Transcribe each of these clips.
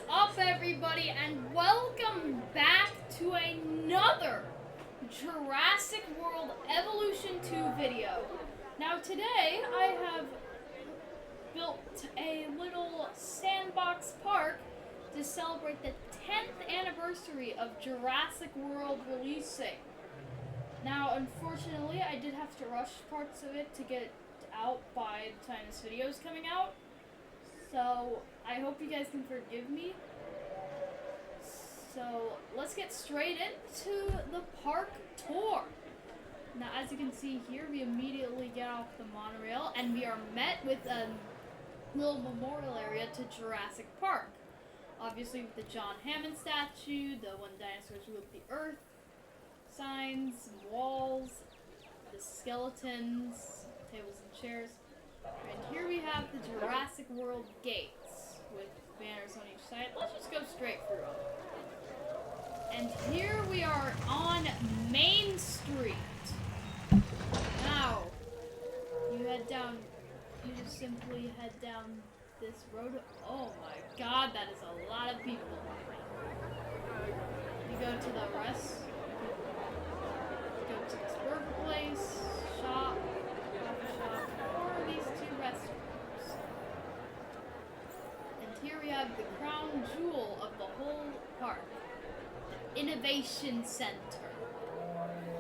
up, everybody, and welcome back to another Jurassic World Evolution 2 video. Now today I have built a little sandbox park to celebrate the 10th anniversary of Jurassic World releasing. Now unfortunately I did have to rush parts of it to get it out by the time this video is coming out. So, I hope you guys can forgive me. So, let's get straight into the park tour. Now, as you can see here, we immediately get off the monorail and we are met with a little memorial area to Jurassic Park. Obviously with the John Hammond statue, the When Dinosaurs Ruled the Earth signs, walls, the skeletons, tables and chairs. And here we have the Jurassic World gates with banners on each side. Let's just go straight through them. And here we are on Main Street. Now, you just simply head down this road. Oh my god, that is a lot of people. You go to the go to this burger place, shop, or these two restaurants. And here we have the crown jewel of the whole park, the Innovation Center.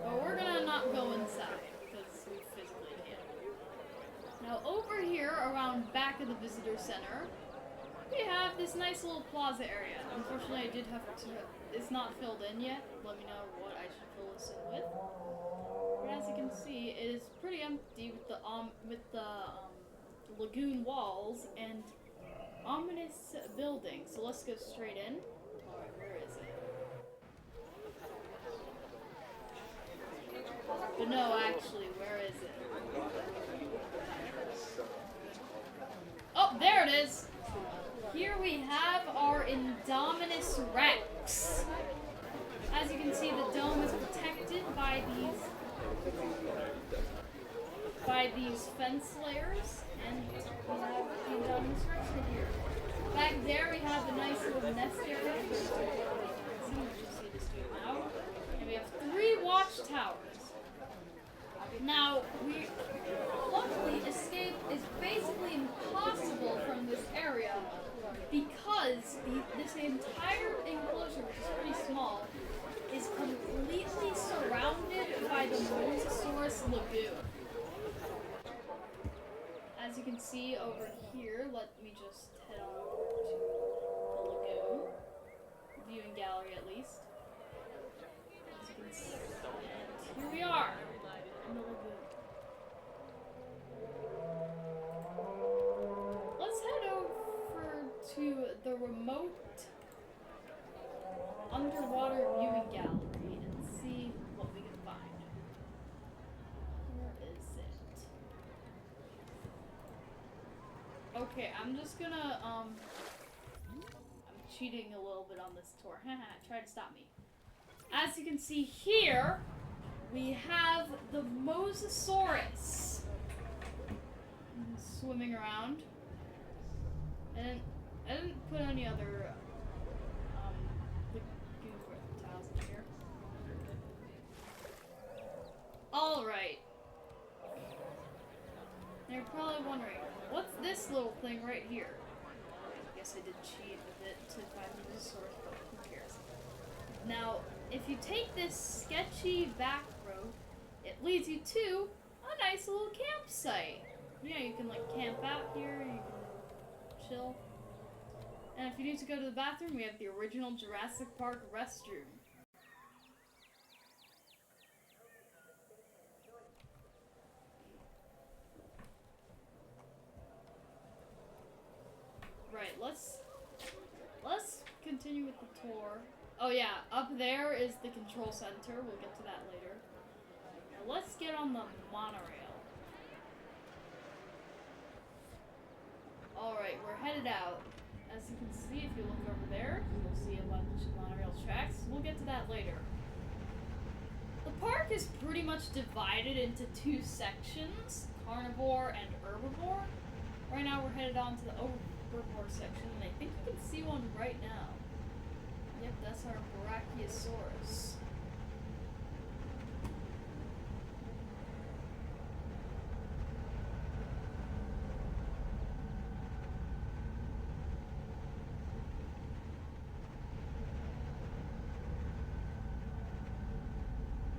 But we're gonna not go inside because we physically can't. Now over here, around back of the visitor center, we have this nice little plaza area. Unfortunately, I did have to. It's not filled in yet. Let me know what I should fill this in with. But as you can see, it is pretty empty with the lagoon walls and ominous buildings. So let's go straight in. All right, where is it? But no, actually, where is it? Oh, there it is. Here we have our Indominus Rex. As you can see, the dome is protected by these fence layers, and we have the Indominus Rex in here. Back there we have the nice little nest area. And we have 3 watchtowers. Now, luckily, escape is basically impossible from this area because this entire enclosure, which is pretty small, is completely surrounded by the Mosasaurus Lagoon. As you can see over here, let me just head on over to the lagoon. Viewing gallery, at least. As you can see. And here we are in the lagoon. Let's head over to the remote underwater viewing gallery and see what we can find. Where is it? Okay, I'm just gonna, I'm cheating a little bit on this tour. Haha, try to stop me. As you can see here, we have the Mosasaurus swimming around. And I didn't put any other lagoon reptiles in here. Alright. Now you're probably wondering, what's this little thing right here? I guess I did cheat with it to find the Mosasaurus, but who cares? Now, if you take this sketchy back road, it leads you to a nice little campsite. Yeah, you can like camp out here, you can chill. And if you need to go to the bathroom, we have the original Jurassic Park restroom. Right, let's continue with the tour. Oh yeah, up there is the control center. We'll get to that later. Now let's get on the monorail. Alright, we're headed out. As you can see, if you look over there, you'll see a bunch of monorail tracks. We'll get to that later. The park is pretty much divided into 2 sections, carnivore and herbivore. Right now we're headed on to the herbivore section, and I think you can see one right now. Yep, that's our Brachiosaurus.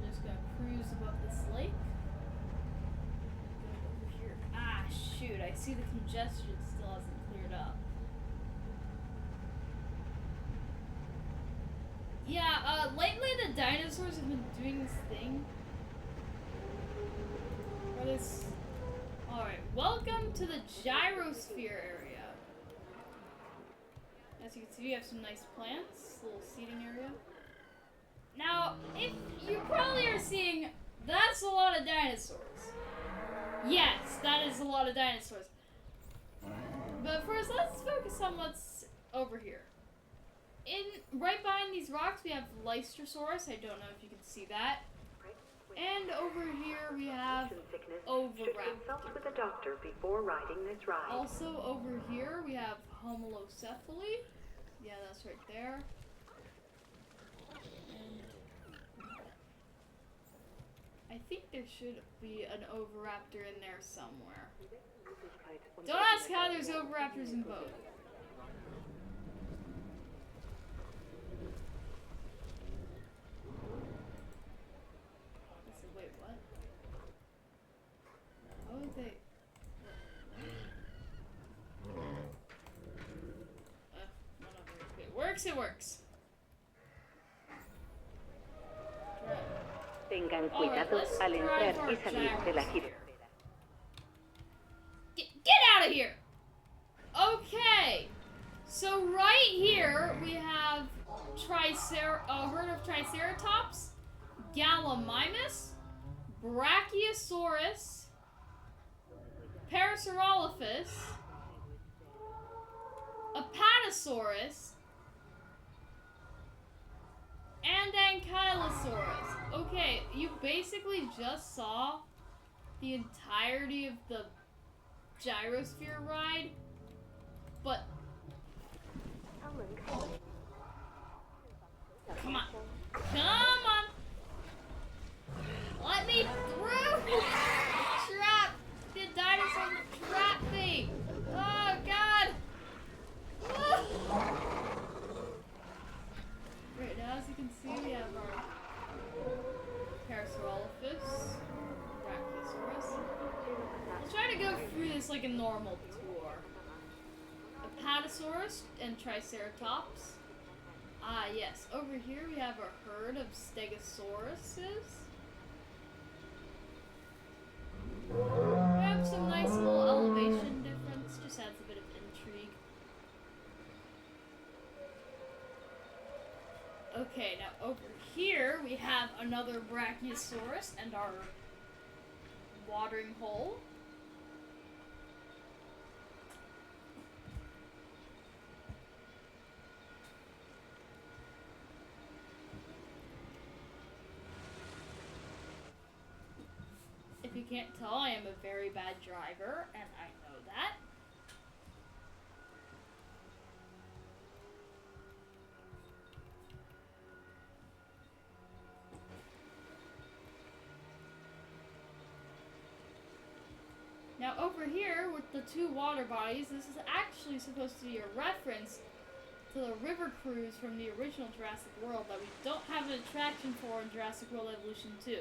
Just gonna cruise above this lake. Go over here. Ah, shoot, I see the congestion still hasn't cleared up. Yeah, lately the dinosaurs have been doing this thing. Where this... Alright, welcome to the gyrosphere area. As you can see, we have some nice plants, little seating area. Now, if you probably are seeing, that's a lot of dinosaurs. Yes, that is a lot of dinosaurs. But first, let's focus on what's over here. Right behind these rocks, we have Lystrosaurus. I don't know if you can see that. And over here, we have Oviraptor. With a doctor before riding this ride. Also, over here, we have Homalocephaly. Yeah, that's right there. And I think there should be an Oviraptor in there somewhere. Don't ask how there's Oviraptors in both. Wait, what? How would they... whatever. If it works, it works. Tengan cuidado al entrar y salir de la gira. Get out of here! Okay. So right here we have a herd of Triceratops, Gallimimus, Brachiosaurus, Parasaurolophus, Apatosaurus, and Ankylosaurus. Okay, you basically just saw the entirety of the gyrosphere ride, but come on. Come on! Let me through! Trap! The dinosaur trapped me! Oh, God! Ah. Right now, as you can see, we have our Parasaurolophus, Brachiosaurus. We'll try to go through this like a normal tour. Apatosaurus and Triceratops. Ah, yes. Over here we have a herd of Stegosauruses. We have some nice little elevation difference, just adds a bit of intrigue. Okay, now over here we have another Brachiosaurus and our watering hole. If you can't tell, I am a very bad driver, and I know that. Now over here, with the two water bodies, this is actually supposed to be a reference to the river cruise from the original Jurassic World that we don't have an attraction for in Jurassic World Evolution 2.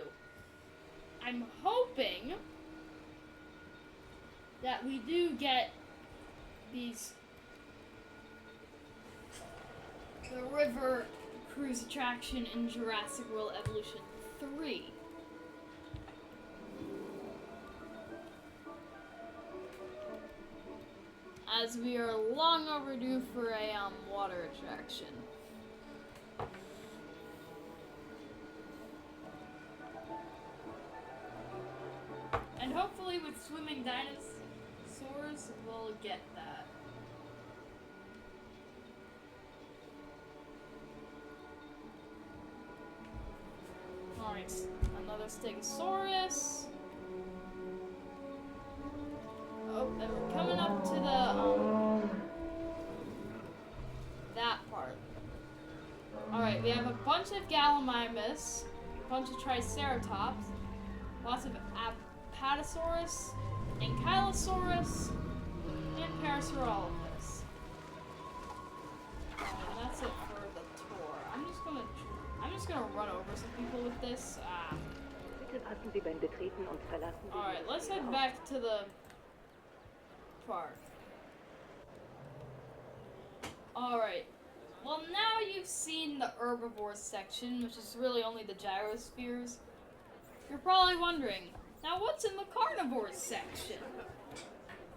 I'm hoping that we do get the river cruise attraction in Jurassic World Evolution 3. As we are long overdue for a water attraction. And hopefully with swimming dinosaurs, we'll get that. Alright, another Stegosaurus. Oh, and we're coming up to the bunch of Gallimimus, a bunch of Triceratops, lots of Apatosaurus, Ankylosaurus, and Parasaurolophus. That's it for the tour. I'm just gonna run over some people with this. Bitte passen Sie beim Betreten und Verlassen. Alright, let's head back to the park. Alright. Well, now you've seen the herbivores section, which is really only the gyrospheres. You're probably wondering, now what's in the carnivores section?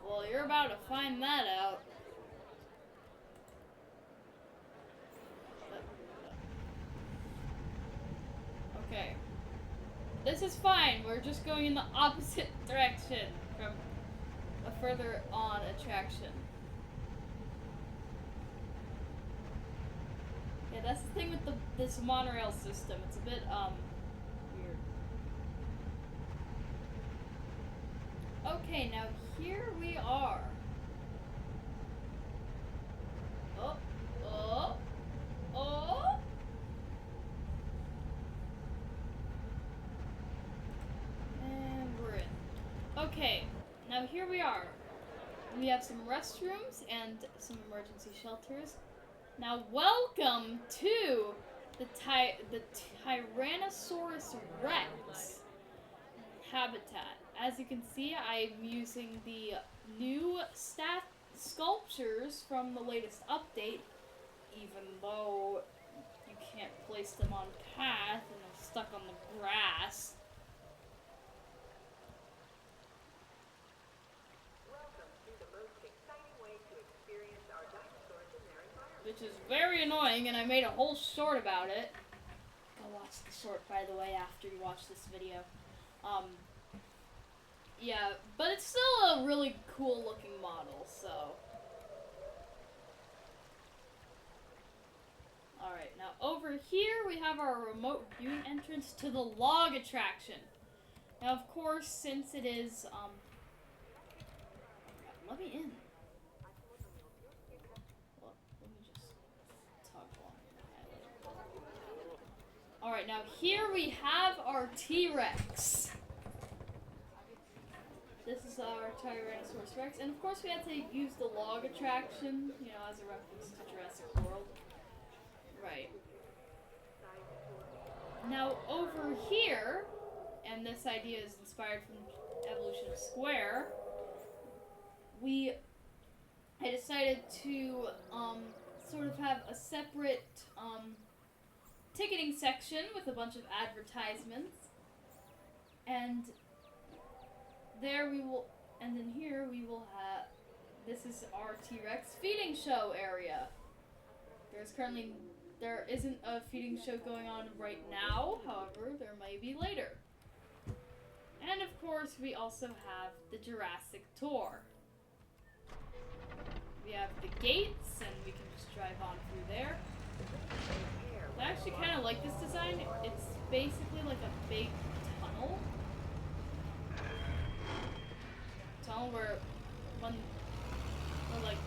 Well, you're about to find that out. Okay. This is fine, we're just going in the opposite direction from a further on attraction. Yeah, that's the thing with this monorail system. It's a bit, weird. Okay, now here we are. Oh! And we're in. Okay, now here we are. We have some restrooms and some emergency shelters. Now, welcome to the Tyrannosaurus Rex habitat. As you can see, I'm using the new sculptures from the latest update, even though you can't place them on path and they're stuck on the grass. Which is very annoying, and I made a whole short about it. Go watch the short, by the way, after you watch this video. Yeah, but it's still a really cool looking model, so. Alright, now over here we have our remote viewing entrance to the log attraction. Now, of course, since it is, let me in. Alright, now here we have our T-Rex. This is our Tyrannosaurus Rex, and of course we had to use the log attraction, you know, as a reference to Jurassic World. Right. Now over here, and this idea is inspired from Evolution Square, I decided to sort of have a separate ticketing section with a bunch of advertisements, and there we will, and then here we will have, this is our T-Rex feeding show area. There isn't a feeding show going on right now, however, there may be later. And of course, we also have the Jurassic Tour. We have the gates, and we can just drive on through there. I actually kind of like this design. It's basically like a big tunnel. Where like,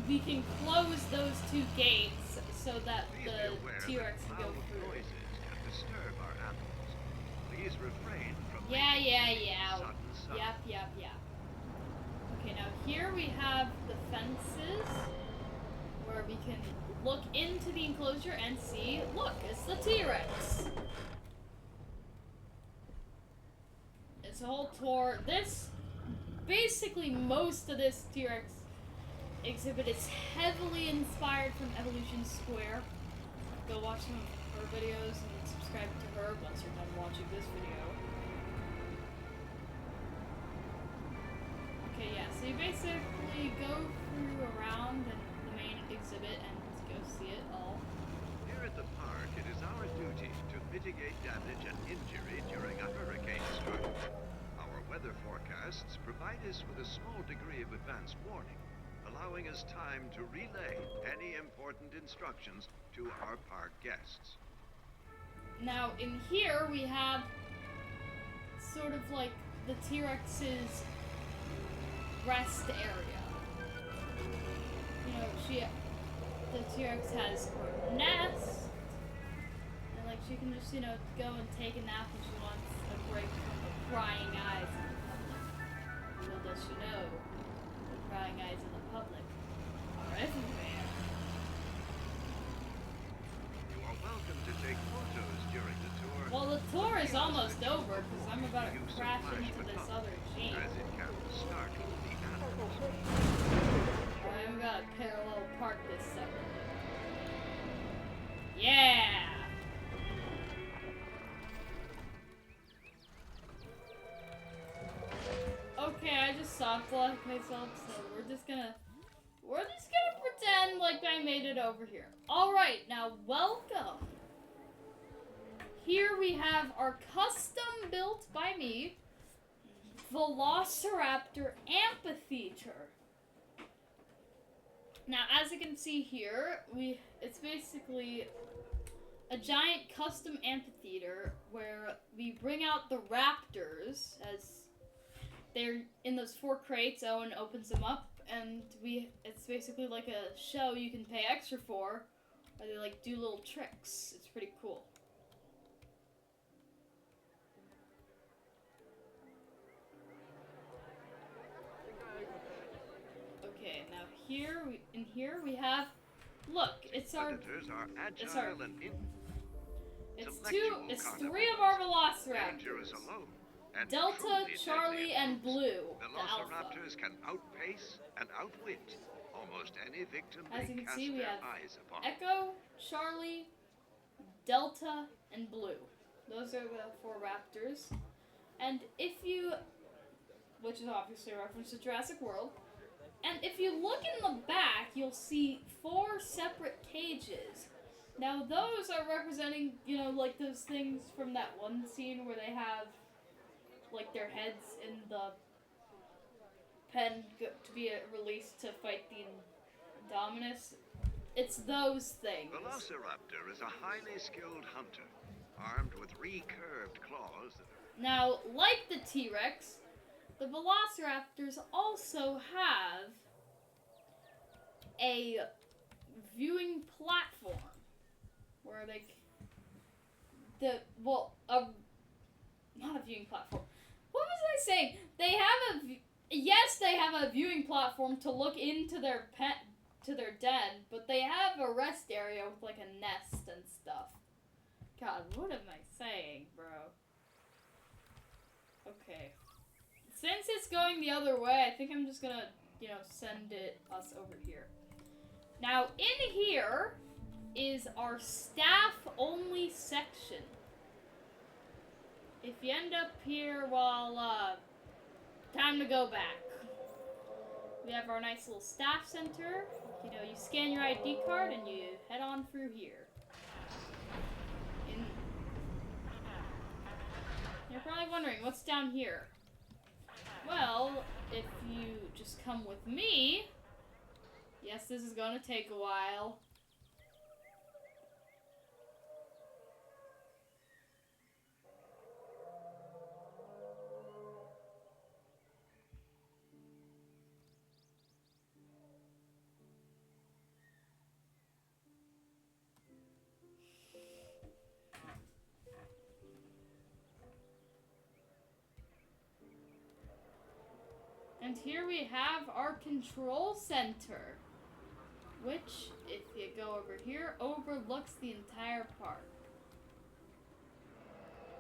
we can close those two gates so that the T-Rex can go through. Please refrain from Yeah. sudden Yep. Okay, now here we have the fences where we can look into the enclosure and see, look, it's the T-Rex. It's a whole tour. Basically, most of this T-Rex exhibit is heavily inspired from Evolution Square. Go watch some of her videos and subscribe to her once you're done watching this video. Okay, yeah, so you basically go around the main exhibit and go see it all. Here at the park, it is our duty to mitigate damage and injury during a hurricane strike. Our weather forecasts provide us with a small degree of advance warning, allowing us time to relay any important instructions to our park guests. Now, in here, we have sort of like the T-Rex's rest area. You know, the T-Rex has her nest, she can just, you know, go and take a nap when she wants a break from the prying eyes in the public. Little does she know, the prying eyes in the public are everywhere. You are welcome to take photos during the tour. Well, the tour is almost over because I'm about to crash into this other jeep. As it can startle the animals. Alright, we gotta parallel park this sucker. Yeah! Okay, I just soft locked myself, so we're just gonna pretend like I made it over here. Alright, now welcome. Here we have our custom built by me Velociraptor Amphitheater. Now, as you can see here, it's basically a giant custom amphitheater where we bring out the raptors as they're in those 4 crates. Owen opens them up, and it's basically like a show you can pay extra for, where they like do little tricks. It's pretty cool. Okay, now here we have, look, it's Predators are agile and it's intellectual 3 of our dangerous Velociraptors. alone. And Delta, truly Charlie, deadly and at Blue, most. the alpha. Velociraptors can outpace and outwit almost any victim As they you can cast see, we their have eyes upon. Echo, Charlie, Delta, and Blue. Those are the 4 raptors. And which is obviously a reference to Jurassic World, and if you look in the back, you'll see 4 separate cages. Now those are representing, you know, like those things from that one scene where they have like their heads in the pen to be released to fight the Indominus. It's those things. Velociraptor is a highly skilled hunter, armed with recurved claws that are Now, like the T-Rex, the Velociraptors also have a viewing platform where not a viewing platform. What was I saying? They have a viewing platform to look into their den, but they have a rest area with like a nest and stuff. God, what am I saying, bro? Okay. Since it's going the other way, I think I'm just gonna, you know, send us over here. Now, in here is our staff-only section. If you end up here, well, time to go back. We have our nice little staff center. You know, you scan your ID card and you head on through here. You're probably wondering, what's down here? Well, if you just come with me, yes, this is gonna take a while. And here we have our control center, which, if you go over here, overlooks the entire park.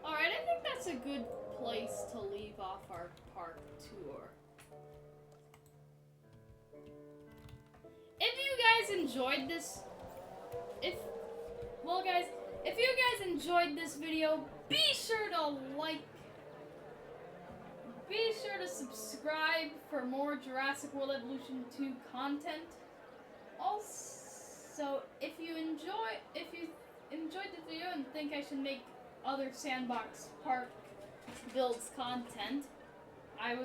Alright, I think that's a good place to leave off our park tour. If you guys enjoyed this, if you guys enjoyed this video, be sure to be sure to subscribe for more Jurassic World Evolution 2 content. Also, if you enjoyed this video and think I should make other Sandbox Park builds content, I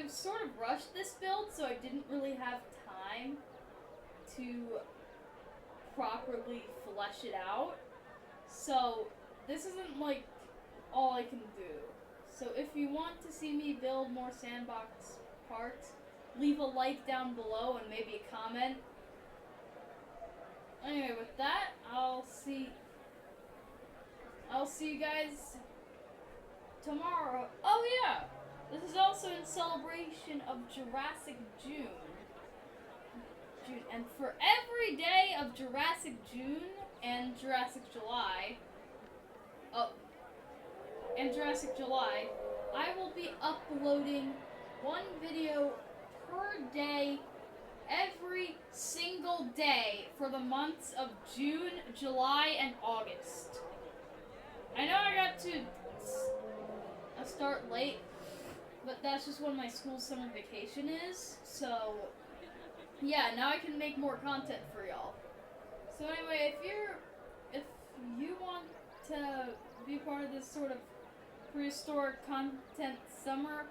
sort of rushed this build, so I didn't really have time to properly flesh it out. So this isn't like all I can do. So if you want to see me build more Sandbox parks, leave a like down below and maybe a comment. Anyway, with that, I'll see I'll see you guys tomorrow. Oh yeah, this is also in celebration of Jurassic June. And for every day of Jurassic June and Jurassic July, I will be uploading one video per day every single day for the months of June, July, and August. I know I got to start late, but that's just when my school summer vacation is, so yeah, now I can make more content for y'all. So anyway, if you want to be part of this sort of prehistoric content summer,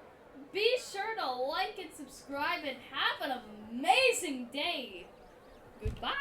be sure to like and subscribe and have an amazing day. Goodbye!